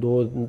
2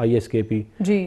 ISKP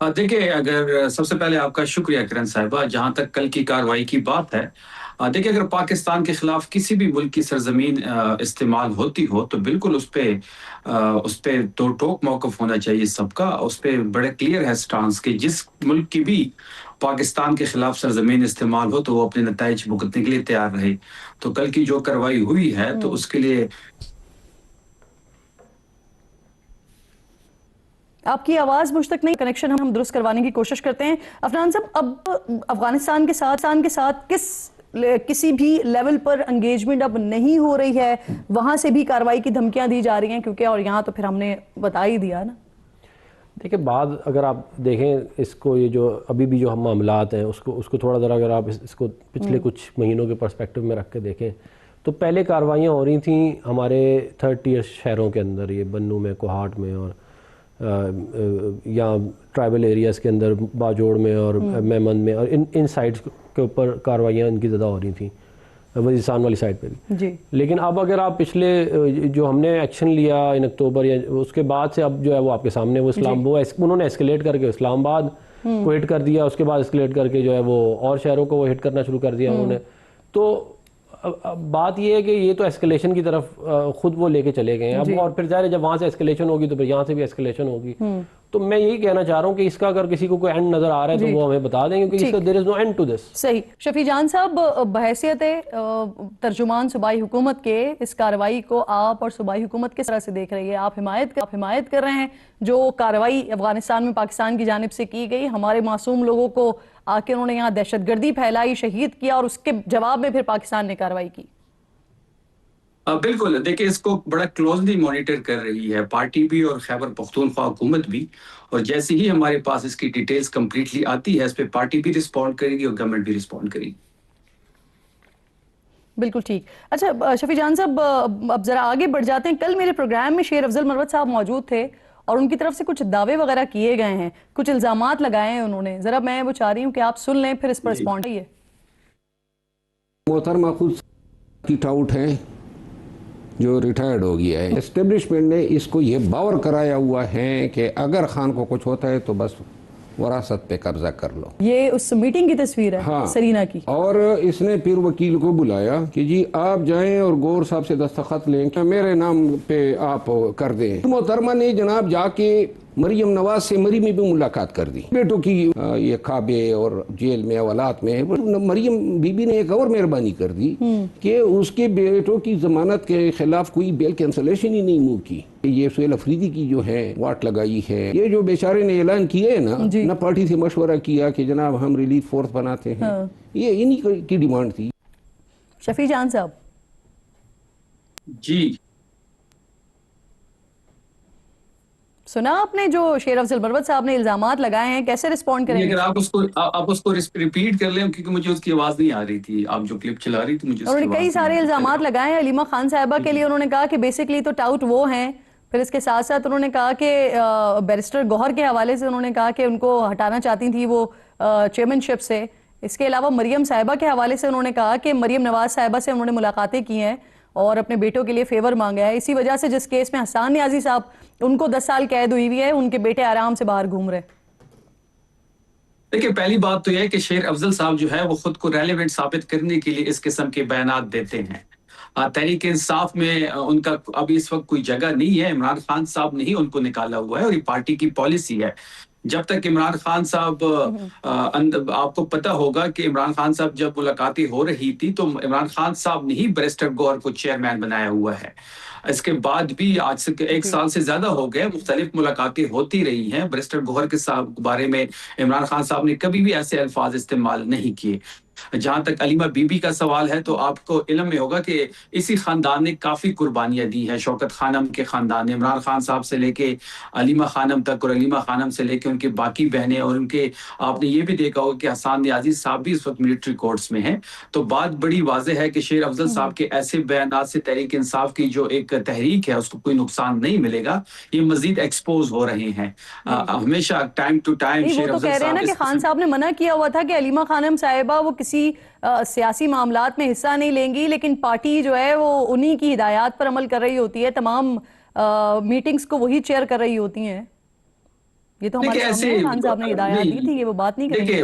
دیکھیں، اگر سب سے پہلے آپ کا شکریہ کرن صاحبہ، جہاں تک کل کی کارروائی کی بات ہے، دیکھیں اگر پاکستان کے خلاف کسی بھی ملک کی سرزمین استعمال ہوتی ہو تو بالکل اس پہ دو ٹوک موقف ہونا چاہیے سب کا. اس پہ بڑے کلیئر ہے سٹانس کہ جس ملک کی بھی پاکستان کے خلاف سرزمین استعمال ہو تو وہ اپنے نتائج بھگتنے کے لیے تیار رہے. تو کل کی جو کارروائی ہوئی ہے تو اس کے لیے آپ کی آواز مجھ تک نہیں، کنیکشن ہم درست کروانے کی کوشش کرتے ہیں. عفنان صاحب، اب افغانستان کے ساتھ کسی بھی لیول پر انگیجمنٹ اب نہیں ہو رہی ہے، وہاں سے بھی کارروائی کی دھمکیاں دی جا رہی ہیں کیونکہ، اور یہاں تو پھر ہم نے بتا ہی دیا نا. دیکھیں بعد اگر آپ دیکھیں اس کو، یہ جو ابھی بھی جو ہم معاملات ہیں اس کو تھوڑا ذرا اگر آپ اس کو پچھلے کچھ مہینوں کے پرسپیکٹو میں رکھ کے دیکھیں تو پہلے کاروائیاں ہو رہی تھیں ہمارے تھرڈ ٹیئر شہروں کے اندر، یہ بنو میں، کوہاٹ میں، اور یا ٹرائبل ایریاز کے اندر باجوڑ میں اور میمند میں، اور ان سائٹس کے اوپر کاروائیاں ان کی زیادہ ہو رہی تھیں، وزیرستان والی سائڈ پہ بھی. جی. لیکن اب اگر آپ پچھلے جو ہم نے ایکشن لیا ان اکتوبر یا اس کے بعد سے اب جو ہے وہ آپ کے سامنے وہ انہوں نے ایسکیلیٹ کر کے اسلام آباد کو ہٹ کر دیا، اس کے بعد ایسکیلیٹ کر کے جو ہے وہ اور شہروں کو وہ ہٹ کرنا شروع کر دیا انہوں نے. تو بات یہ ہے کہ یہ تو ایسکیلیشن کی طرف خود وہ لے کے چلے گئے ہیں اب، اور پھر ظاہر ہے جب وہاں سے ایسکیلیشن ہوگی تو پھر یہاں سے بھی ایسکیلیشن ہوگی. تو میں یہی کہنا چاہ رہا ہوں کہ اس کا اگر کسی کو کوئی اینڈ نظر آ رہا ہے تو وہ ہمیں بتا دیں، کیونکہ اس کا there is no end to this. صحیح. شفیع جان صاحب، بحیثیت ترجمان صوبائی حکومت کے اس کارروائی کو آپ اور صوبائی حکومت کس طرح سے دیکھ رہی ہے؟ آپ حمایت کر رہے ہیں جو کارروائی افغانستان میں پاکستان کی جانب سے کی گئی، ہمارے معصوم لوگوں کو آ کے انہوں نے یہاں دہشت گردی پھیلائی، شہید کیا، اور اس کے جواب میں پھر پاکستان نے کارروائی کی؟ بالکل. دیکھیں اس کو بڑا کلوزلی مانیٹر کر رہی ہے پارٹی بھی اور خیبر پختونخوا حکومت بھی، اور جیسے ہی ہمارے پاس اس کی ڈیٹیلز کمپلیٹلی آتی ہے اس پہ پارٹی بھی رسپونڈ کرے گی اور گورنمنٹ بھی رسپونڈ کرے گی. بالکل ٹھیک. اچھا شفیع جان صاحب، اب ذرا آگے بڑھ جاتے ہیں. کل میرے پروگرام میں شیر افضل مروت صاحب موجود تھے اور ان کی طرف سے کچھ دعوے وغیرہ کیے گئے ہیں، کچھ الزامات لگائے ہیں انہوں نے. ذرا میں وہ چاہ رہی ہوں کہ آپ سن لیں پھر اس پر رسپونڈ کیجیے. محترمہ خود کٹ آؤٹ ہے جو ریٹائرڈ ہو گیا ہے. اسٹیبلشمنٹ نے اس کو یہ باور کرایا ہوا ہے کہ اگر خان کو کچھ ہوتا ہے تو بس وراثت پہ قبضہ کر لو. یہ اس میٹنگ کی تصویر ہے سرینا کی. اور اس نے پھر وکیل کو بلایا کہ جی آپ جائیں اور گور صاحب سے دستخط لیں کہ میرے نام پہ آپ کر دیں. محترمہ نے جناب جا کے مریم نواز سے مری میں بھی ملاقات کر دی. بیٹوں کی یہ کعبے اور جیل میں اولاد میں مریم بی بی نے ایک اور مہربانی کر دی کہ اس کے بیٹوں کی ضمانت کے خلاف کوئی بیل کینسلیشن ہی نہیں موو کی. یہ سہیل افریدی کی جو ہے واٹ لگائی ہے. یہ جو بیچارے نے اعلان کیے ہے نا، نہ پارٹی سے مشورہ کیا کہ جناب ہم ریلیف فورس بناتے ہیں، یہ انہی کی ڈیمانڈ تھی. شفیع جان صاحب جی سنا آپ نے جو شیر افضل مروت صاحب نے الزامات لگائے ہیں، کیسے رسپونڈ کریں گے؟ اگر آپ اس کو ریپیٹ کر لیں کیونکہ مجھے اس کی آواز نہیں آ رہی تھی. آپ جو کلپ چلا رہی تھی مجھے اس کی آواز نہیں آ رہی تھی. انہوں نے کئی سارے الزامات لگائے ہیں علیمہ خان صاحبہ کے لیے. انہوں نے کہا کہ بیسکلی تو ٹاؤٹ وہ ہیں، پھر اس کے ساتھ ساتھ انہوں نے کہا کہ بیرسٹر گوہر کے حوالے سے انہوں نے کہا کہ ان کو ہٹانا چاہتی تھی وہ چیئرمین شپ سے. اس کے علاوہ مریم صاحبہ کے حوالے سے انہوں نے کہا کہ مریم نواز صاحبہ سے انہوں نے ملاقاتیں کی ہیں اور اپنے بیٹوں کے لیے فیور مانگا ہے. اسی وجہ سے جس کیس میں حسان نیازی صاحب ان کو 10 سال قید ہوئی ہے، ان کے بیٹے آرام سے باہر گھوم رہے. دیکھیں پہلی بات تو یہ کہ شیر افضل صاحب جو ہے وہ خود کو ریلیونٹ ثابت کرنے کے لیے اس قسم کے بیانات دیتے ہیں. تحریک انصاف میں ان کا ابھی اس وقت کوئی جگہ نہیں ہے. عمران خان صاحب نے ہی ان کو نکالا ہوا ہے اور یہ پارٹی کی پالیسی ہے. جب تک عمران خان صاحب آپ کو پتہ ہوگا کہ عمران خان صاحب جب ملاقاتیں ہو رہی تھی تو عمران خان صاحب نے ہی بیرسٹر گوہر کو چیئرمین بنایا ہوا ہے. اس کے بعد بھی آج سے 1 سال سے زیادہ ہو گئے مختلف ملاقاتیں ہوتی رہی ہیں. بیرسٹر گوہر کے بارے میں عمران خان صاحب نے کبھی بھی ایسے الفاظ استعمال نہیں کیے. جہاں تک علیمہ بی بی کا سوال ہے تو آپ کو علم میں ہوگا کہ اسی خاندان نے کافی قربانیاں دی ہیں. شوکت خانم کے خاندان نے عمران خان صاحب سے لے کے علیمہ خانم تک اور علیمہ خانم سے لے کے ان کے باقی بہنیں اور ان کے آپ نے یہ بھی دیکھا ہوگا کہ حسان نیازی صاحب بھی اس وقت ملٹری کورٹس میں ہیں. تو بات بڑی واضح ہے کہ شیر افضل صاحب کے ایسے بیانات سے تحریک انصاف کی جو ایک تحریک ہے اس کو کوئی نقصان نہیں ملے گا. یہ مزید ایکسپوز ہو رہے ہیں ہمیشہ ٹائم ٹو ٹائم. وہ تو کہہ رہے ہیں نا کہ خان صاحب نے منع کیا ہوا تھا کہ علیمہ خانم صاحبہ وہ کسی سیاسی معاملات میں حصہ نہیں لیں گی، لیکن پارٹی جو ہے وہ انہی کی ہدایات پر عمل کر رہی ہوتی ہے، تمام میٹنگز کو وہی چیئر کر رہی ہوتی ہیں. یہ تو ہمارے سامنے خان صاحب نے ہدایات دی تھی کہ وہ بات نہیں کریں گے.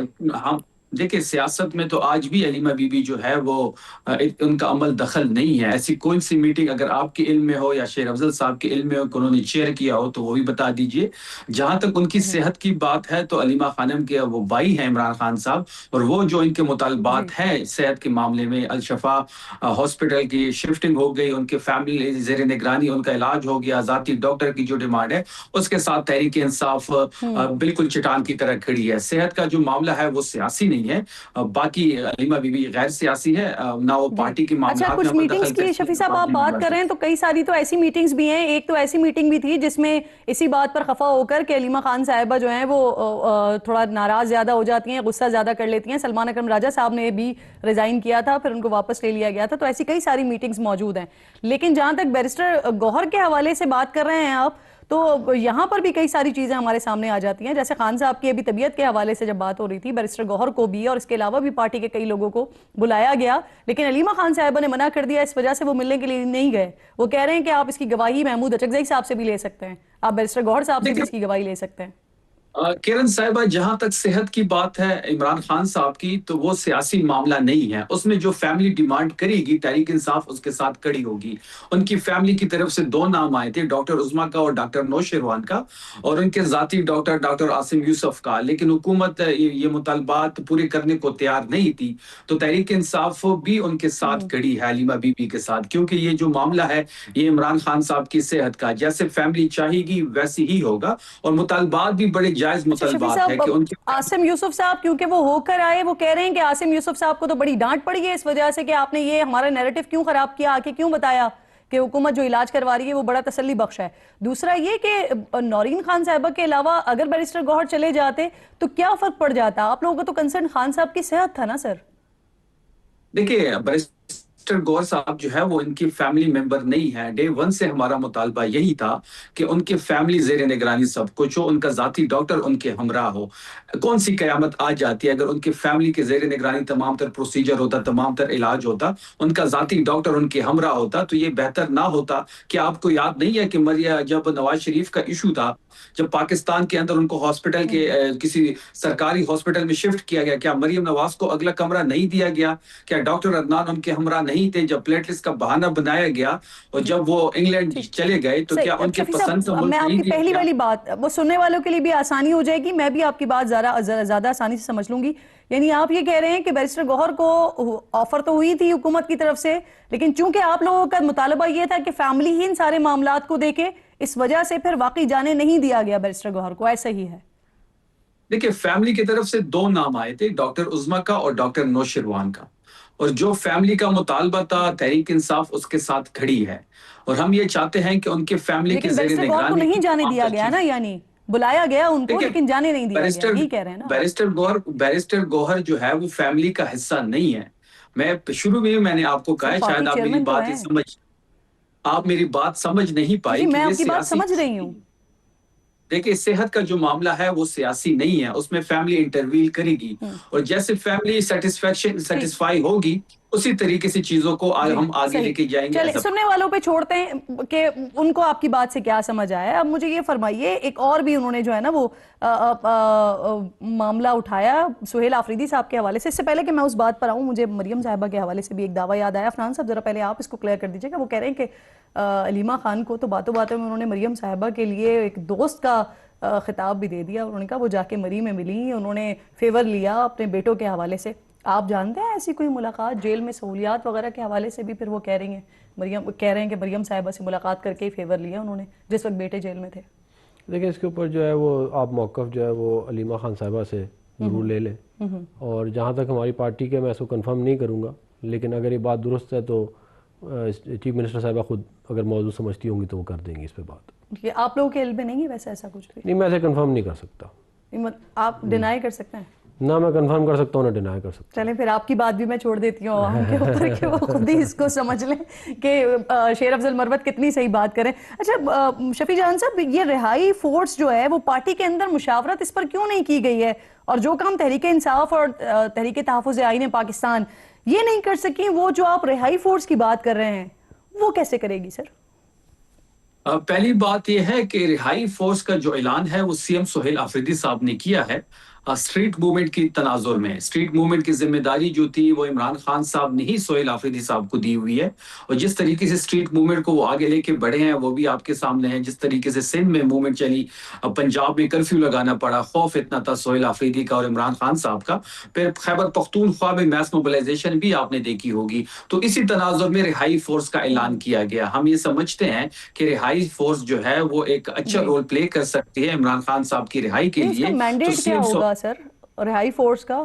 دیکھیں سیاست میں تو آج بھی علیمہ بی بی جو ہے وہ ان کا عمل دخل نہیں ہے. ایسی کوئی سی میٹنگ اگر آپ کے علم میں ہو یا شیر افضل صاحب کے علم میں ہو کہ انہوں نے چیئر کیا ہو تو وہ بھی بتا دیجئے. جہاں تک ان کی صحت کی بات ہے تو علیمہ خانم کے وہ بھائی ہیں عمران خان صاحب, اور وہ جو ان کے مطالبات ہیں صحت کے معاملے میں, الشفا ہاسپٹل کی شفٹنگ ہو گئی, ان کے فیملی زیر نگرانی ان کا علاج ہو گیا, ذاتی ڈاکٹر کی جو ڈیمانڈ ہے اس کے ساتھ تحریک انصاف بالکل چٹان کی طرح کھڑی ہے. صحت کا جو معاملہ ہے وہ سیاسی نہیں ہے, باقی علیمہ بی بی غیر سیاسی ہے, نہ وہ پارٹی کے معاملات اچھا, کچھ میٹنگز کی شفیع صاحب آپ بات کر رہے ہیں تو کئی ساری تو ایسی میٹنگز بھی ہیں. ایک تو ایسی میٹنگ بھی تھی جس میں اسی بات پر خفا ہو کر کہ علیمہ خان صاحبہ جو ہیں وہ تھوڑا ناراض زیادہ ہو جاتی ہیں, غصہ زیادہ کر لیتی ہیں. سلمان اکرم راجہ صاحب نے بھی ریزائن کیا تھا, پھر ان کو واپس لے لیا گیا تھا. تو ایسی کئی ساری میٹنگز موجود ہیں. لیکن جہاں تک بیرسٹر گوہر کے حوالے سے بات کر رہے ہیں آپ, تو یہاں پر بھی کئی ساری چیزیں ہمارے سامنے آ جاتی ہیں. جیسے خان صاحب کی ابھی طبیعت کے حوالے سے جب بات ہو رہی تھی, بیرسٹر گوہر کو بھی اور اس کے علاوہ بھی پارٹی کے کئی لوگوں کو بلایا گیا, لیکن علیمہ خان صاحبہ نے منع کر دیا. اس وجہ سے وہ ملنے کے لیے نہیں گئے. وہ کہہ رہے ہیں کہ آپ اس کی گواہی محمود اچکزئی صاحب سے بھی لے سکتے ہیں, آپ بیرسٹر گوہر صاحب سے بھی اس کی گواہی لے سکتے ہیں. کرن صاحبہ, جہاں تک صحت کی بات ہے عمران خان صاحب کی, تو وہ سیاسی معاملہ نہیں ہے. اس میں جو فیملی ڈیمانڈ کرے گی تحریک انصاف اس کے ساتھ کڑی ہوگی. ان کی فیملی کی طرف سے 2 نام آئے تھے, ڈاکٹر عظمیٰ کا اور ڈاکٹر نوشیروان کا, اور ان کے ذاتی ڈاکٹر عاصم یوسف کا. لیکن حکومت یہ مطالبات پورے کرنے کو تیار نہیں تھی, تو تحریک انصاف بھی ان کے ساتھ کڑی ہے علیمہ بی بی کے ساتھ, کیونکہ یہ جو معاملہ ہے یہ عمران خان صاحب کی صحت کا, جیسے فیملی چاہے گی ویسی ہی ہوگا. اور مطالبات بھی بڑے جائز مطالبات ہے کہ ان کے عاصم یوسف صاحب کیونکہ وہ ہو کر آئے, وہ کہہ رہے ہیں کہ عاصم یوسف صاحب کو تو بڑی ڈانٹ پڑی ہے اس وجہ سے کہ آپ نے یہ ہمارا نیریٹو کیوں خراب کیا, آکے کیوں بتایا کہ حکومت جو علاج کروا رہی ہے وہ بڑا تسلی بخش ہے. دوسرا یہ کہ نورین خان صاحبہ کے علاوہ اگر بیرسٹر گوہر چلے جاتے تو کیا فرق پڑ جاتا؟ آپ لوگوں کو تو کنسرن خان صاحب کی صحت تھا نا سر. دیکھیے بیرسٹر گوہر صاحب جو ہے وہ ان کی فیملی ممبر نہیں ہے. ڈے 1 سے ہمارا مطالبہ یہی تھا کہ ان کے فیملی زیر نگرانی سب کچھ ہو, ان کا ذاتی ڈاکٹر ان کے ہمراہ ہو. کون سی قیامت آ جاتی ہے اگر ان کی فیملی کے زیر نگرانی تمام تر پروسیجر ہوتا, تمام تر علاج ہوتا, ان کا ذاتی ڈاکٹر ان کے ہمراہ ہوتا, تو یہ بہتر نہ ہوتا. کہ آپ کو یاد نہیں ہے کہ جب نواز شریف کا ایشو تھا, جب پاکستان کے اندر ان کو ہاسپٹل کے کسی سرکاری ہاسپٹل میں شفٹ کیا گیا, کیا مریم نواز کو اگلا کمرہ نہیں دیا گیا؟ کیا ڈاکٹر عدنان ان کے ہمراہ نہیں تھے جب پلیٹلیٹس کا بہانہ بنایا گیا اور جب وہ انگلینڈ چلے گئے تو کیا ان کے پسند کا ملک میں آپ نہیں کی دیا پہلی گیا؟ والی بات وہ سننے والوں کے لیے بھی آسانی ہو جائے گی, میں بھی آپ کی بات زیادہ آسانی سے سمجھ لوں گی. یعنی آپ یہ کہہ رہے ہیں کہ بیرسٹر گوہر کو آفر تو ہوئی تھی حکومت کی طرف سے, لیکن چونکہ آپ لوگوں کا مطالبہ یہ تھا کہ فیملی ہی ان سارے معاملات کو دیکھے, اس وجہ سے پھر واقعی جانے نہیں دیا گیا بیرسٹر گوہر کو, ایسا ہی ہے؟ دیکھیں فیملی کی طرف سے 2 نام آئے تھے, ڈاکٹر عظمیٰ کا اور ڈاکٹر نوشیروان کا, اور جو فیملی کا مطالبہ تھا تحریک انصاف اس کے ساتھ کھڑی ہے. اور ہم یہ چاہتے ہیں کہ ان کے فیملی کے لیکن زیر بیرسٹر گوہر کو نگرانی نہیں جانے دیا گیا نا, یعنی بلایا گیا ان کو لیکن جانے نہیں دیا گیا, یہی کہہ رہے ہیں نا بیرسٹر گوہر جو ہے وہ فیملی کا حصہ نہیں ہے. میں شروع میں نے آپ کو کہا, شاید آپ میری بات ہی میری بات سمجھ نہیں پائی. میں آپ کی بات سمجھ رہی ہوں. دیکھیں صحت کا جو معاملہ ہے وہ سیاسی نہیں ہے, اس میں فیملی انٹرویل کرے گی, اور جیسے فیملی سیٹسفائی ہوگی اسی طریقے سے چیزوں کو ہم آگے لے کے جائیں گے. چلے سننے والوں پہ چھوڑتے ہیں کہ ان کو آپ کی بات سے کیا سمجھ آیا. اب مجھے یہ فرمائیے, ایک اور بھی انہوں نے جو ہے نا وہ معاملہ اٹھایا سہیل آفریدی صاحب کے حوالے سے. اس سے پہلے کہ میں اس بات پر آؤں, مجھے مریم صاحبہ کے حوالے سے بھی ایک دعویٰ یاد آیا. فرحان صاحب ذرا پہلے آپ اس کو کلیئر کر دیجئے گا. وہ کہہ رہے ہیں کہ علیمہ خان کو تو باتوں میں انہوں نے مریم صاحبہ کے لیے ایک دوست کا خطاب بھی دے دیا. انہوں نے کہا وہ جا کے مری میں ملی, انہوں نے فیور لیا اپنے بیٹوں کے حوالے سے. آپ جانتے ہیں ایسی کوئی ملاقات جیل میں سہولیات وغیرہ کے حوالے سے بھی؟ پھر وہ کہہ رہی ہیں کہ مریم صاحبہ سے ملاقات کر کے ہی فیور لیا انہوں نے جس وقت بیٹے جیل میں تھے. دیکھیں اس کے اوپر جو ہے وہ آپ موقف جو ہے وہ علیمہ خان صاحبہ سے ضرور لے لیں, اور جہاں تک ہماری پارٹی کے, میں اس کو کنفرم نہیں کروں گا, لیکن اگر یہ بات درست ہے تو چیف منسٹر صاحبہ خود اگر موضوع سمجھتی ہوں گی تو وہ کر دیں گی اس پہ بات. یہ آپ لوگوں کے علم میں نہیں ہے ویسے ایسا کچھ بھی؟ نہیں, میں ایسے کنفرم نہیں کر سکتا. آپ ڈینائی کر سکتے ہیں؟ نہ میں کنفرم کر سکتا ہوں, نہ ڈینائی کر سکتا. چلیں پھر آپ کی بات بھی میں چھوڑ دیتی ہوں عوام کے اوپر کہ وہ خود ہی اس کو سمجھ لیں کہ شیر افضل مروت کتنی صحیح بات کریں. اچھا شفیع جہاں صاحب, یہ رہائی فورس جو ہے وہ پارٹی کے اندر مشاورت اس پر کیوں نہیں کی گئی ہے, اور جو کام تحریک انصاف اور تحریک تحفظ آئین پاکستان یہ نہیں کر سکیں, وہ جو آپ رہائی فورس کی بات کر رہے ہیں وہ کیسے کرے گی سر؟ پہلی بات یہ ہے کہ رہائی فورس کا جو اعلان ہے وہ سی ایم سہیل آفریدی صاحب نے کیا ہے اسٹریٹ موومنٹ کی تناظر میں. اسٹریٹ موومنٹ کی ذمہ داری جو تھی وہ عمران خان صاحب نے ہی سہیل آفریدی صاحب کو دی ہوئی ہے, اور جس طریقے سے اسٹریٹ موومنٹ کو وہ آگے لے کے بڑھے ہیں وہ بھی آپ کے سامنے ہے. جس طریقے سے سندھ میں موومنٹ چلی, پنجاب میں کرفیو لگانا پڑا, خوف اتنا تھا سہیل آفریدی کا اور عمران خان صاحب کا. پھر خیبر پختونخوا میں میس موبلائزیشن بھی آپ نے دیکھی ہوگی. تو اسی تناظر میں رہائی فورس کا اعلان کیا گیا. ہم یہ سمجھتے ہیں کہ رہائی فورس جو ہے وہ ایک اچھا رول پلے کر سکتی ہے عمران خان صاحب کی رہائی کے لیے. مینڈیٹ کیا ہوگا سر رہائی فورس کا؟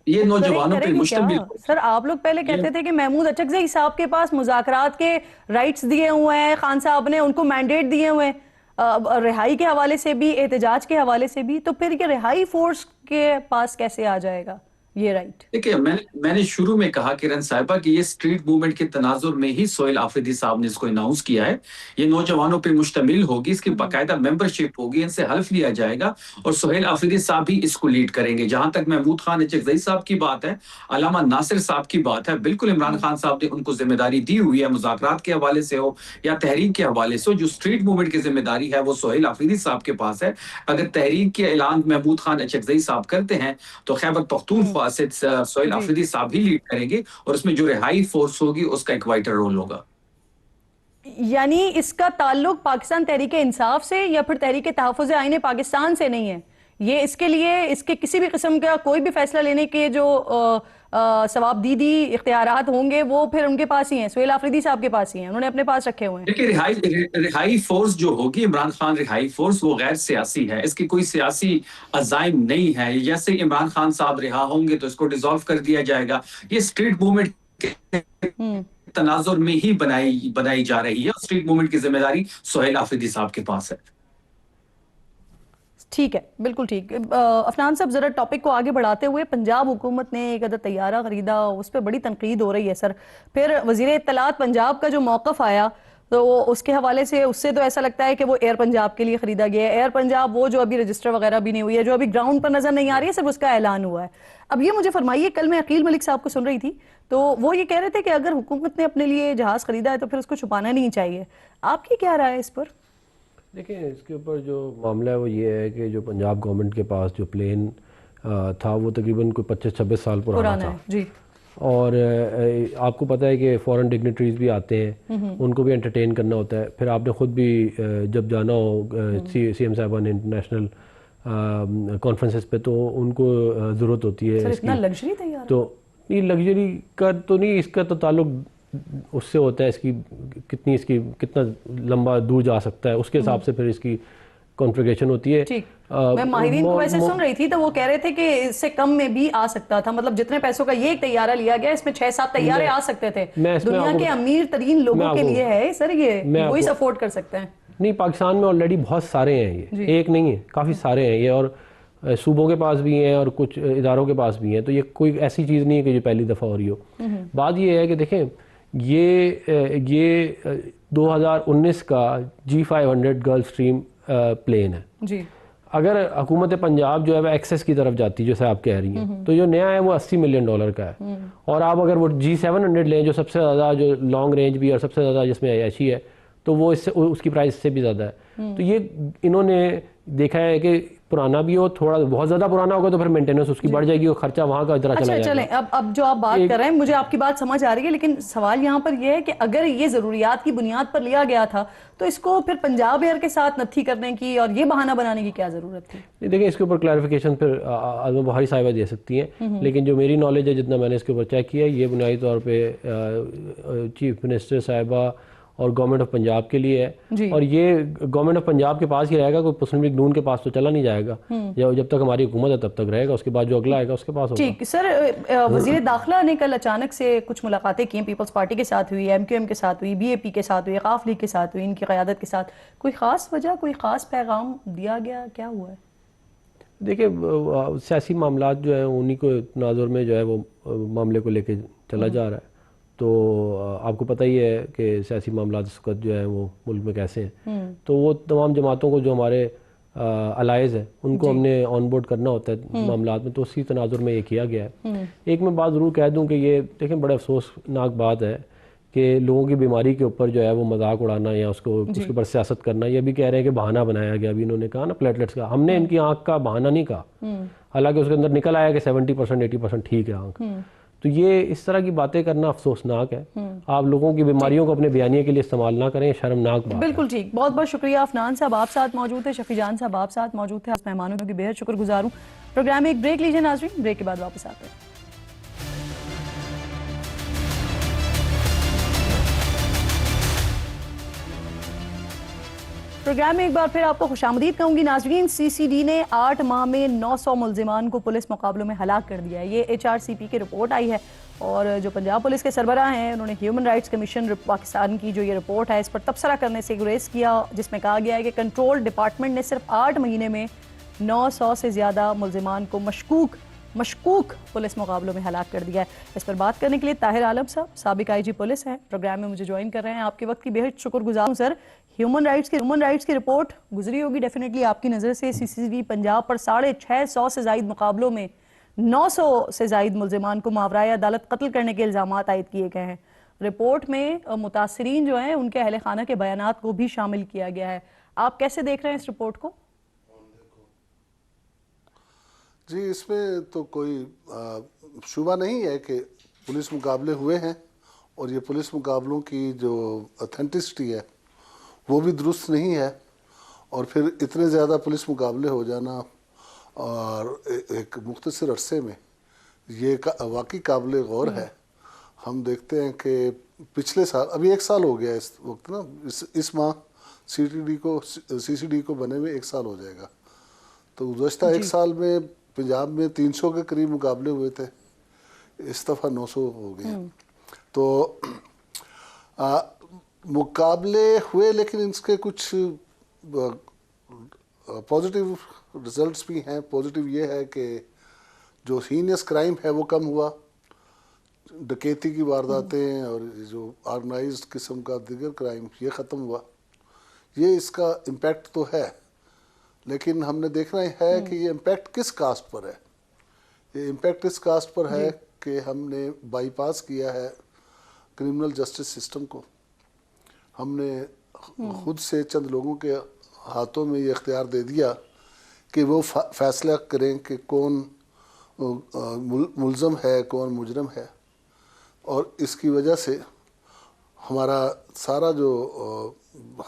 یہ نوجوانوں پہ مشتمل. سر آپ لوگ پہلے کہتے تھے کہ محمود اچکزئی صاحب کے پاس مذاکرات کے رائٹس دیے ہوئے ہیں, خان صاحب نے ان کو مینڈیٹ دیے ہوئے ہیں رہائی کے حوالے سے بھی, احتجاج کے حوالے سے بھی, تو پھر یہ رہائی فورس کے پاس کیسے آ جائے گا یہ رائٹ؟ دیکھیں, میں نے شروع میں کہا کرن صاحبہ کہ یہ اسٹریٹ موومنٹ کے تناظر میں ہی سہیل آفریدی صاحب نے اس کو اناؤنس کیا ہے. یہ نوجوانوں پہ مشتمل ہوگی, اس کی باقاعدہ ممبرشپ ہوگی, ان سے حلف لیا جائے گا اور سہیل آفریدی صاحب ہی اس کو لیڈ کریں گے. جہاں تک محمود خان اچکزئی صاحب کی بات ہے, علامہ ناصر صاحب کی بات ہے, بالکل عمران خان صاحب نے ان کو ذمہ داری دی ہوئی ہے, مذاکرات کے حوالے سے ہو یا تحریک کے حوالے سے ہو. جو اسٹریٹ موومنٹ کی ذمہ داری ہے وہ سہیل آفریدی صاحب کے پاس ہے. اگر تحریک کے اعلان محمود خان اچکزئی صاحب کرتے ہیں تو خیبر پختونخوا سے سہیل آفریدی صاحب ہی لیڈ کریں گے, اور اس میں جو رہائی فورس ہوگی اس کا ایک وائٹل رول ہوگا. یعنی اس کا تعلق پاکستان تحریک انصاف سے یا پھر تحریک تحفظ آئین پاکستان سے نہیں ہے؟ یہ اس کے لیے اس کے کسی بھی قسم کا کوئی بھی فیصلہ لینے کے جو ثواب دیدی اختیارات ہوں گے وہ پھر ان کے پاس ہی ہیں, سہیل آفریدی صاحب کے پاس ہی ہیں, انہوں نے اپنے پاس رکھے ہوئے ہیں. دیکھیں, رہائی فورس جو ہوگی عمران خان رہائی فورس وہ غیر سیاسی ہے, اس کی کوئی سیاسی عزائم نہیں ہے. جیسے عمران خان صاحب رہا ہوں گے تو اس کو ڈیزالو کر دیا جائے گا. یہ اسٹریٹ موومنٹ تناظر میں ہی بنائی جا رہی ہے. اسٹریٹ موومنٹ کی ذمہ داری سہیل آفریدی صاحب کے پاس ہے. ٹھیک ہے, بالکل ٹھیک. افنان صاحب ذرا ٹاپک کو آگے بڑھاتے ہوئے, پنجاب حکومت نے ایک عدد طیارہ خریدا, اس پہ بڑی تنقید ہو رہی ہے سر. پھر وزیر اطلاعات پنجاب کا جو موقف آیا تو اس کے حوالے سے اس سے تو ایسا لگتا ہے کہ وہ ایئر پنجاب کے لیے خریدا گیا ہے. ایئر پنجاب وہ جو ابھی رجسٹر وغیرہ بھی نہیں ہوئی ہے, جو ابھی گراؤنڈ پر نظر نہیں آ رہی ہے, صرف اس کا اعلان ہوا ہے. اب یہ مجھے فرمائیے, کل میں عقیل ملک صاحب کو سن رہی تھی تو وہ یہ کہہ رہے تھے کہ اگر حکومت نے اپنے لیے جہاز خریدا ہے تو پھر اس کو چھپانا نہیں چاہیے. آپ کی کیا رائے ہے اس پر؟ دیکھیں, اس کے اوپر جو معاملہ ہے وہ یہ ہے کہ جو پنجاب گورنمنٹ کے پاس جو پلین تھا وہ تقریباً کوئی 25-26 سال پرانا تھا جی. اور آپ کو پتہ ہے کہ فورن ڈگنیٹریز بھی آتے ہیں, ان کو بھی انٹرٹین کرنا ہوتا ہے. پھر آپ نے خود بھی جب جانا ہو سی ایم صاحبہ نے انٹرنیشنل کانفرنسز پہ تو ان کو ضرورت ہوتی ہے. اتنا لگژری طیارہ تو یہ لگژری کا تو نہیں, اس کا تو تعلق اس سے ہوتا ہے اس کی کتنا لمبا دور جا سکتا ہے, اس کے حساب سے پھر اس کی کانفیگریشن ہوتی ہے. میں ماہرین کو ویسے سن رہی تھی تو وہ کہہ رہے تھے کہ اس سے کم میں بھی آ سکتا تھا, مطلب جتنے پیسوں کا یہ ایک طیارہ لیا گیا اس میں 6-7 طیارے آ سکتے تھے. دنیا کے امیر ترین لوگوں کے لیے ہے سر, یہ وہی سپورٹ کر سکتے ہیں. نہیں, پاکستان میں آلریڈی بہت سارے ہیں, یہ ایک نہیں ہے, کافی سارے ہیں یہ, اور صوبوں کے پاس بھی ہیں اور کچھ اداروں کے پاس بھی ہیں. تو یہ کوئی ایسی چیز نہیں ہے کہ جو پہلی دفعہ ہو رہی ہو. بات یہ ہے کہ دیکھیں, یہ 2019 کا G500 گلف اسٹریم پلین ہے جی. اگر حکومت پنجاب جو ہے وہ ایکسس کی طرف جاتی جیسے آپ کہہ رہی ہیں تو جو نیا ہے وہ $80 ملین کا ہے. اور آپ اگر وہ G700 لیں جو سب سے زیادہ جو لانگ رینج بھی اور سب سے زیادہ جس میں عیاشی ہے تو وہ اس کی پرائس سے بھی زیادہ ہے. تو یہ انہوں نے دیکھا ہے کہ پرانا بھی ہو, تھوڑا بہت زیادہ پرانا ہوگا تو پھر مینٹیننس اس کی بڑھ جائے گی اور خرچہ وہاں کا ادھر چلا جائے گا. چلیں اب جو آپ بات کر رہے ہیں مجھے آپ کی بات سمجھ آ رہی ہے, لیکن سوال یہاں پر یہ ہے کہ اگر یہ ضروریات کی بنیاد پر لیا گیا تھا تو اس کو پھر پنجاب ایئر کے ساتھ نتھی کرنے کی اور یہ بہانہ بنانے کی کیا ضرورت تھی؟ دیکھیں, اس کے اوپر کلیریفیکیشن پھر عظمہ بہاری صاحبہ دے سکتی ہیں, لیکن جو میری نالج ہے جتنا میں نے اس کے اوپر چیک کیا ہے یہ بنیادی طور پہ چیف منسٹر صاحبہ اور گورنمنٹ آف پنجاب کے لیے ہے. اور یہ گورنمنٹ آف پنجاب کے پاس ہی رہے گا, کوئی مسلم لیگ نون کے پاس تو چلا نہیں جائے گا. جب تک ہماری حکومت ہے تب تک رہے گا, اس کے بعد جو اگلا آئے گا اس کے پاس ہوگا. ٹھیک سر, وزیر داخلہ نے کل اچانک سے کچھ ملاقاتیں کی, پیپلز پارٹی کے ساتھ ہوئی, MQM کے ساتھ ہوئی, BAP کے ساتھ ہوئی, قاف لیگ کے ساتھ ہوئی, ان کی قیادت کے ساتھ. کوئی خاص وجہ, کوئی خاص پیغام دیا گیا, کیا ہوا ہے؟ دیکھیں, سیاسی معاملات جو ہیں انہی کو تناظر میں جو ہے وہ معاملے کو لے کے چلا جا رہا ہے. تو آپ کو پتہ ہی ہے کہ سیاسی معاملات اس وقت جو ہیں وہ ملک میں کیسے ہیں. تو وہ تمام جماعتوں کو جو ہمارے الائز ہیں ان کو ہم نے آن بورڈ کرنا ہوتا ہے معاملات میں, تو اسی تناظر میں یہ کیا گیا ہے. ایک میں بات ضرور کہہ دوں کہ یہ دیکھیں بڑے افسوسناک بات ہے کہ لوگوں کی بیماری کے اوپر جو ہے وہ مذاق اڑانا یا اس کے اوپر سیاست کرنا. یہ بھی کہہ رہے ہیں کہ بہانہ بنایا گیا. ابھی انہوں نے کہا نا پلیٹلیٹس کا, ہم نے ان کی آنکھ کا بہانہ نہیں کہا, حالانکہ اس کے اندر نکل آیا کہ 70% 80% ٹھیک ہے آنکھ. تو یہ اس طرح کی باتیں کرنا افسوسناک ہے. آپ لوگوں کی بیماریوں کو اپنے بیانیے کے لیے استعمال نہ کریں, شرمناک بات ہے. بالکل ٹھیک. بہت بہت شکریہ عفنان صاحب, آپ ساتھ موجود تھے, شفیع جان صاحب آپ ساتھ موجود تھے. آپ مہمانوں کی بہت شکر گزار ہوں. پروگرام میں ایک بریک لیجیے ناظرین, بریک کے بعد واپس آتے ہیں. پروگرام میں ایک بار پھر آپ کو خوش آمدید کہوں گی ناظرین. سی سی ڈی نے 8 ماہ میں 900 ملزمان کو پولیس مقابلوں میں ہلاک کر دیا ہے. یہ HRCP کی رپورٹ آئی ہے, اور جو پنجاب پولیس کے سربراہ ہیں انہوں نے ہیومن رائٹس کمیشن پاکستان کی جو یہ رپورٹ ہے اس پر تبصرہ کرنے سے گریز کیا, جس میں کہا گیا ہے کہ کنٹرول ڈپارٹمنٹ نے صرف 8 مہینے میں 900 سے زیادہ ملزمان کو مشکوک پولیس مقابلوں میں ہلاک کر دیا ہے. اس پر بات کرنے کے لیے طاہر عالم صاحب, سابق IG پولیس ہیں, پروگرام میں مجھے جوائن کر رہے ہیں. آپ کے وقت کی بہت شکر گزار ہوں سر. ہیومن رائٹس کی رپورٹ گزری ہوگی ڈیفینیٹلی آپ کی نظر سے. CCTV پنجاب پر 650 سے زائد مقابلوں میں 900 سے زائد ملزمان کو ماورائے عدالت قتل کرنے کے الزامات عائد کیے گئے ہیں. رپورٹ میں متاثرین جو ہیں ان کے اہل خانہ کے بیانات کو بھی شامل کیا گیا ہے. آپ کیسے دیکھ رہے ہیں اس رپورٹ کو؟ جی, اس میں تو کوئی شبہ نہیں ہے کہ پولیس مقابلے ہوئے ہیں, اور یہ پولیس مقابلوں کی جو اتھینٹسٹی ہے وہ بھی درست نہیں ہے. اور پھر اتنے زیادہ پولیس مقابلے ہو جانا اور ایک مختصر عرصے میں, یہ واقعی قابل غور ہے. ہم دیکھتے ہیں کہ پچھلے سال, ابھی 1 سال ہو گیا اس وقت نا, اس ماہ CCD کو بنے ہوئے 1 سال ہو جائے گا. تو گزشتہ 1 سال میں پنجاب میں 300 کے قریب مقابلے ہوئے تھے, اس دفعہ 900 ہو گئے. تو مقابلے ہوئے, لیکن اس کے کچھ پازیٹیو رزلٹس بھی ہیں. پازیٹیو یہ ہے کہ جو ہینس کرائم ہے وہ کم ہوا, ڈکیتی کی وارداتیں اور جو آرگنائزڈ قسم کا دیگر کرائم یہ ختم ہوا. یہ اس کا امپیکٹ تو ہے, لیکن ہم نے دیکھنا ہے کہ یہ امپیکٹ کس کاسٹ پر ہے. یہ امپیکٹ اس کاسٹ پر ہے کہ ہم نے بائی پاس کیا ہے کرمنل جسٹس سسٹم کو. ہم نے خود سے چند لوگوں کے ہاتھوں میں یہ اختیار دے دیا کہ وہ فیصلہ کریں کہ کون ملزم ہے, کون مجرم ہے. اور اس کی وجہ سے ہمارا سارا جو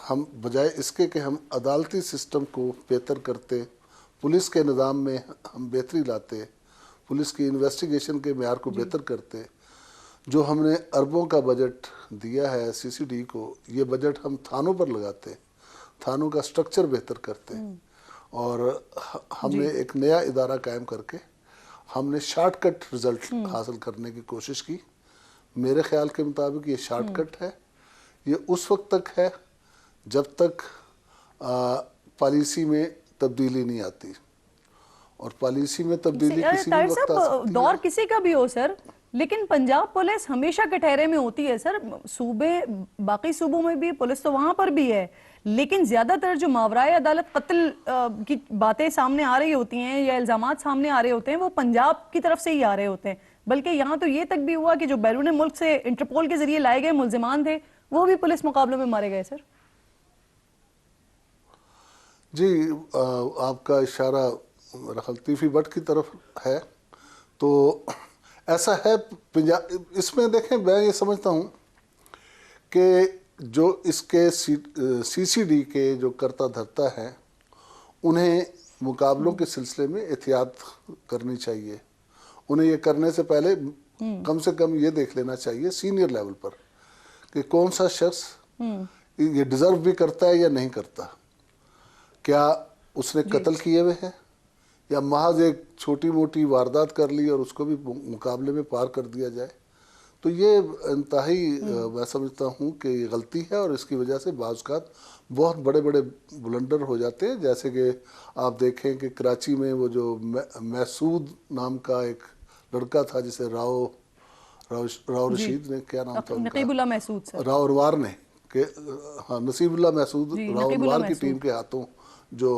ہم بجائے اس کے کہ ہم عدالتی سسٹم کو بہتر کرتے, پولیس کے نظام میں ہم بہتری لاتے, پولیس کی انویسٹیگیشن کے معیار کو بہتر کرتے, جو ہم نے اربوں کا بجٹ دیا ہے CCD کو, یہ بجٹ ہم تھانوں پر لگاتے, تھانوں کا سٹرکچر بہتر کرتے. اور ہم نے ایک نیا ادارہ قائم کر کے ہم نے شارٹ کٹ رزلٹ حاصل کرنے کی کوشش کی. میرے خیال کے مطابق یہ شارٹ کٹ ہے. یہ اس وقت تک ہے جب تک پالیسی میں تبدیلی نہیں آتی, اور پالیسی میں تبدیلی کسی بھی وقت آ سکتی ہے. دور کسی کا بھی ہو سر, لیکن پنجاب پولیس ہمیشہ کٹہرے میں ہوتی ہے سر. باقی صوبوں میں بھی پولیس تو وہاں پر بھی ہے, لیکن زیادہ تر جو ماورائے عدالت قتل کی باتیں سامنے آ رہی ہوتی ہیں یا الزامات سامنے آ رہے ہوتے ہیں وہ پنجاب کی طرف سے ہی آ رہے ہوتے ہیں. بلکہ یہاں تو یہ تک بھی ہوا کہ جو بیرون ملک سے انٹرپول کے ذریعے لائے گئے ملزمان تھے وہ بھی پولیس مقابلوں میں مارے گئے سر. جی, آپ کا اشارہ تیفی بٹ کی طرف ہے. تو ایسا ہے پنجاب, اس میں دیکھیں میں یہ سمجھتا ہوں کہ جو اس کے CCD کے جو کرتا دھرتا ہے انہیں مقابلوں کے سلسلے میں احتیاط کرنی چاہیے. انہیں یہ کرنے سے پہلے کم سے کم یہ دیکھ لینا چاہیے سینئر لیول پر کہ کون سا شخص یہ ڈیزرو بھی کرتا ہے یا نہیں کرتا. کیا اس نے قتل کیے ہوئے ہیں, یا محض ایک چھوٹی موٹی واردات کر لی اور اس کو بھی مقابلے میں پار کر دیا جائے. تو یہ انتہائی میں سمجھتا ہوں کہ یہ غلطی ہے, اور اس کی وجہ سے بعض اوقات بہت بڑے بڑے بلنڈر ہو جاتے ہیں. جیسے کہ آپ دیکھیں کہ کراچی میں وہ جو محسود نام کا ایک لڑکا تھا جسے راؤ رشید نے, کیا نام تھا ان کا, نقیب اللہ محسود سر, راؤ اروار نے, کہ ہاں نصیب اللہ محسود راؤ اروار کی ٹیم کے ہاتھوں جو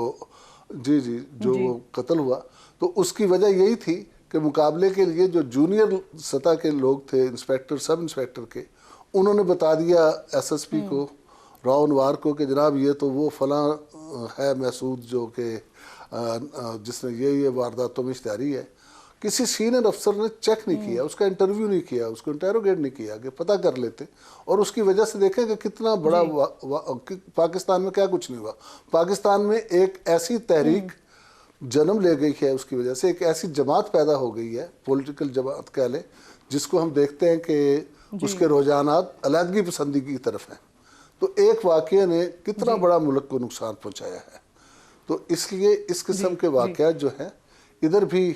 وہ قتل ہوا. تو اس کی وجہ یہی تھی کہ مقابلے کے لیے جو جونیئر سطح کے لوگ تھے, انسپیکٹر سب انسپیکٹر کے, انہوں نے بتا دیا SSP کو راؤ انوار کو کہ جناب یہ تو وہ فلاں ہے محسود جو کہ جس نے یہ وارداتوں میں اشتہاری ہے. کسی سینئر افسر نے چیک نہیں کیا، اس کا انٹرویو نہیں کیا، اس کو انٹیروگیٹ نہیں کیا کہ پتہ کر لیتے، اور اس کی وجہ سے دیکھیں کہ کتنا بڑا پاکستان میں کیا کچھ نہیں ہوا. پاکستان میں ایک ایسی تحریک جنم لے گئی ہے، اس کی وجہ سے ایک ایسی جماعت پیدا ہو گئی ہے، پولیٹیکل جماعت کہہ لیں، جس کو ہم دیکھتے ہیں کہ اس کے رجحانات علیحدگی پسندی کی طرف ہیں. تو ایک واقعے نے کتنا بڑا ملک کو نقصان پہنچایا ہے. تو اس لیے اس قسم کے واقعات جو ہیں ادھر بھی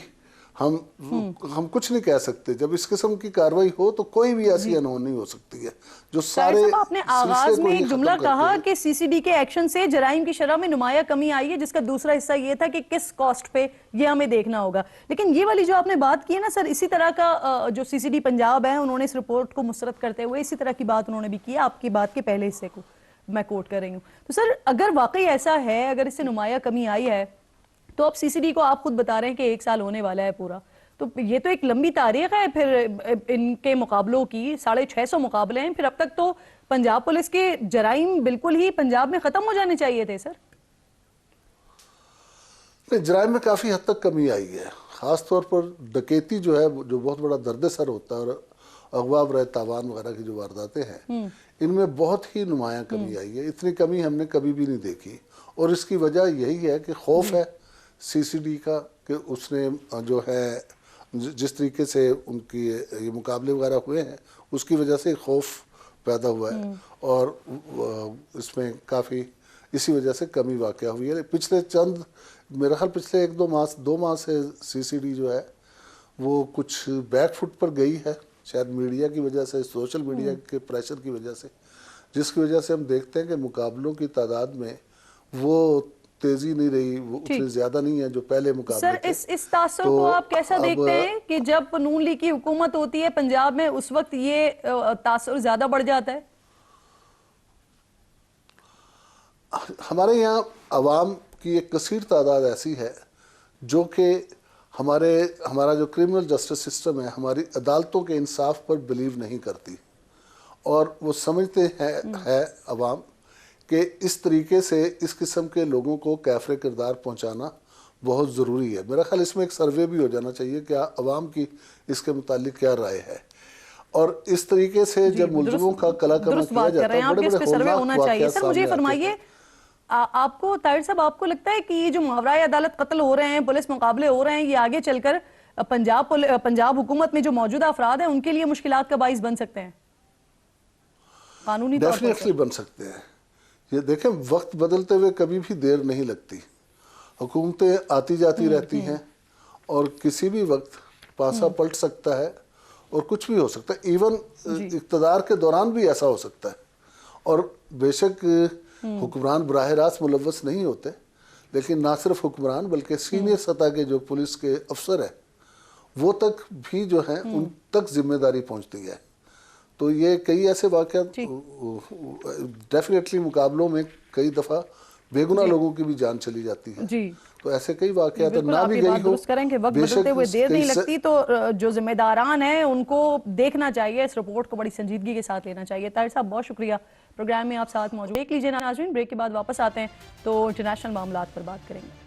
ہم کچھ نہیں کہہ سکتے. جب اس قسم کی کارروائی ہو تو کوئی بھی ایسی انہون نہیں ہو سکتی ہے جو سارے آپ نے آغاز میں ایک جملہ کہا کہ CCD کے ایکشن سے جرائم کی شرح میں نمایاں کمی آئی ہے، جس کا دوسرا حصہ یہ تھا کہ کس کاسٹ پہ یہ ہمیں دیکھنا ہوگا. لیکن یہ والی جو آپ نے بات کی ہے نا سر، اسی طرح کا جو CCD پنجاب ہے انہوں نے اس رپورٹ کو مسترد کرتے ہوئے اسی طرح کی بات انہوں نے بھی کی ہے. آپ کی بات کے پہلے حصے کو میں کوٹ کر رہی ہوں. تو سر اگر واقعی ایسا ہے، اگر اس سے نمایاں کمی آئی ہے، تو اب CCD کو آپ خود بتا رہے ہیں کہ 1 سال ہونے والا ہے پورا، تو یہ تو ایک لمبی تاریخ ہے پھر ان کے مقابلوں کی. 650 مقابلے ہیں، پھر اب تک تو پنجاب پولیس کے جرائم بالکل ہی پنجاب میں ختم ہو جانے چاہیے تھے سر. جرائم میں کافی حد تک کمی آئی ہے، خاص طور پر ڈکیتی جو ہے جو بہت بڑا درد سر ہوتا ہے، اور اغوا برائے تاوان وغیرہ کی جو وارداتیں ہیں ان میں بہت ہی نمایاں کمی آئی ہے. اتنی کمی ہم نے کبھی بھی نہیں دیکھی، اور اس کی وجہ یہی ہے کہ خوف ہے CCD کا کہ اس نے جو ہے جس طریقے سے ان کی یہ مقابلے وغیرہ ہوئے ہیں اس کی وجہ سے خوف پیدا ہوا ہے، اور اس میں کافی اسی وجہ سے کمی واقع ہوئی ہے. پچھلے میرا خیال پچھلے 2 ماہ سے CCD جو ہے وہ کچھ بیک فٹ پر گئی ہے، شاید میڈیا کی وجہ سے، سوشل میڈیا کے پریشر کی وجہ سے، جس کی وجہ سے ہم دیکھتے ہیں کہ مقابلوں کی تعداد میں وہ تیزی نہیں رہی، وہ اتنی زیادہ نہیں ہے جو پہلے مقابلے تھے. سر اس تاثر کو آپ کیسا دیکھتے ہیں کہ جب نون لیگ کی حکومت ہوتی ہے پنجاب میں اس وقت یہ تاثر زیادہ بڑھ جاتا ہے؟ ہمارے یہاں عوام کی ایک کثیر تعداد ایسی ہے جو کہ ہمارا جو کرمنل جسٹس سسٹم ہے، ہماری عدالتوں کے انصاف پر بلیو نہیں کرتی، اور وہ سمجھتے ہیں عوام کہ اس طریقے سے اس قسم کے لوگوں کو کیفر کردار پہنچانا بہت ضروری ہے. میرا خیال اس میں ایک سروے بھی ہو جانا چاہیے کہ عوام کی اس کے متعلق کیا رائے ہے. اور اس طریقے سے جب ملزموں کا کلا کما کیا جاتا ہے، بڑے بڑے ہولناک واقعات سر مجھے فرمائیے، آپ کو طاہر صاحب آپ کو لگتا ہے کہ یہ جو ماورائے عدالت قتل ہو رہے ہیں، پولیس مقابلے ہو رہے ہیں، یہ آگے چل کر پنجاب حکومت میں جو موجودہ افراد ہیں ان کے لیے مشکلات کا باعث بن سکتے ہیں قانونی طور پر؟ ڈیفینیٹلی بن سکتے ہیں. یہ دیکھیں وقت بدلتے ہوئے کبھی بھی دیر نہیں لگتی، حکومتیں آتی جاتی رہتی ہیں اور کسی بھی وقت پاسا پلٹ سکتا ہے اور کچھ بھی ہو سکتا ہے. ایون اقتدار کے دوران بھی ایسا ہو سکتا ہے. اور بے شک حکمران براہ راست ملوث نہیں ہوتے، لیکن نہ صرف حکمران بلکہ سینئر سطح کے جو پولیس کے افسر ہیں وہ تک بھی جو ہیں ان تک ذمہ داری پہنچتی ہے. تو یہ کئی ایسے واقعات ڈیفینیٹلی مقابلوں میں کئی دفعہ بے گناہ لوگوں کی بھی جان چلی جاتی ہے. تو ایسے کئی واقعات نہ بھی گئی ہو، درست کریں کہ وقت بدلتے ہوئے دیر نہیں لگتی، تو جو ذمہ داران ہیں ان کو دیکھنا چاہیے، اس رپورٹ کو بڑی سنجیدگی کے ساتھ لینا چاہیے. طاہر صاحب بہت شکریہ پروگرام میں آپ ساتھ موجود. دیکھ لیجئے ناظرین، بریک کے بعد واپس آتے ہیں تو انٹرنیشنل معاملات پر بات کریں گے.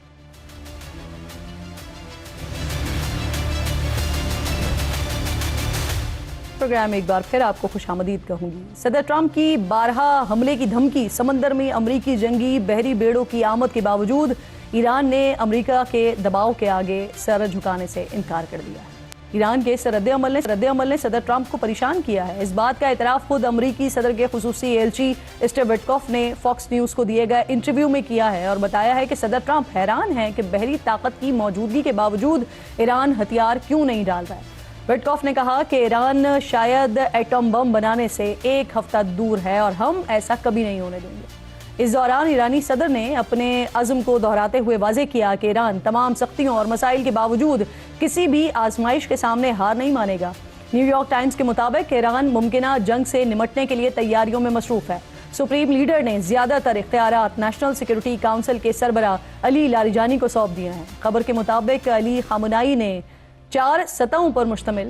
پروگرام میں ایک بار پھر آپ کو خوش آمدید کہوں گی. صدر ٹرمپ کی بارہا حملے کی دھمکی، سمندر میں امریکی جنگی بحری بیڑوں کی آمد کے باوجود ایران نے امریکہ کے دباؤ کے آگے سر جھکانے سے انکار کر دیا ہے. ایران کے اس رد عمل نے صدر ٹرمپ کو پریشان کیا ہے. اس بات کا اعتراف خود امریکی صدر کے خصوصی ایلچی اسٹیو وٹکوف نے فاکس نیوز کو دیے گئے انٹرویو میں کیا ہے، اور بتایا ہے کہ صدر ٹرمپ حیران ہیں کہ بحری طاقت کی موجودگی کے باوجود ایران ہتھیار کیوں نہیں ڈال رہا ہے. وٹکوف نے کہا کہ ایران شاید ایٹم بم بنانے سے 1 ہفتہ دور ہے اور ہم ایسا کبھی نہیں ہونے دیں گے. اس دوران ایرانی صدر نے اپنے عزم کو دہراتے ہوئے واضح کیا کہ ایران تمام سختیوں اور مسائل کے باوجود کسی بھی آزمائش کے سامنے ہار نہیں مانے گا. نیو یارک ٹائمز کے مطابق ایران ممکنہ جنگ سے نمٹنے کے لیے تیاریوں میں مصروف ہے. سپریم لیڈر نے زیادہ تر اختیارات نیشنل سیکورٹی کونسل کے سربراہ علی لاریجانی کو سونپ دیے ہیں. خبر کے مطابق علی خامنائی نے 4 سطحوں پر مشتمل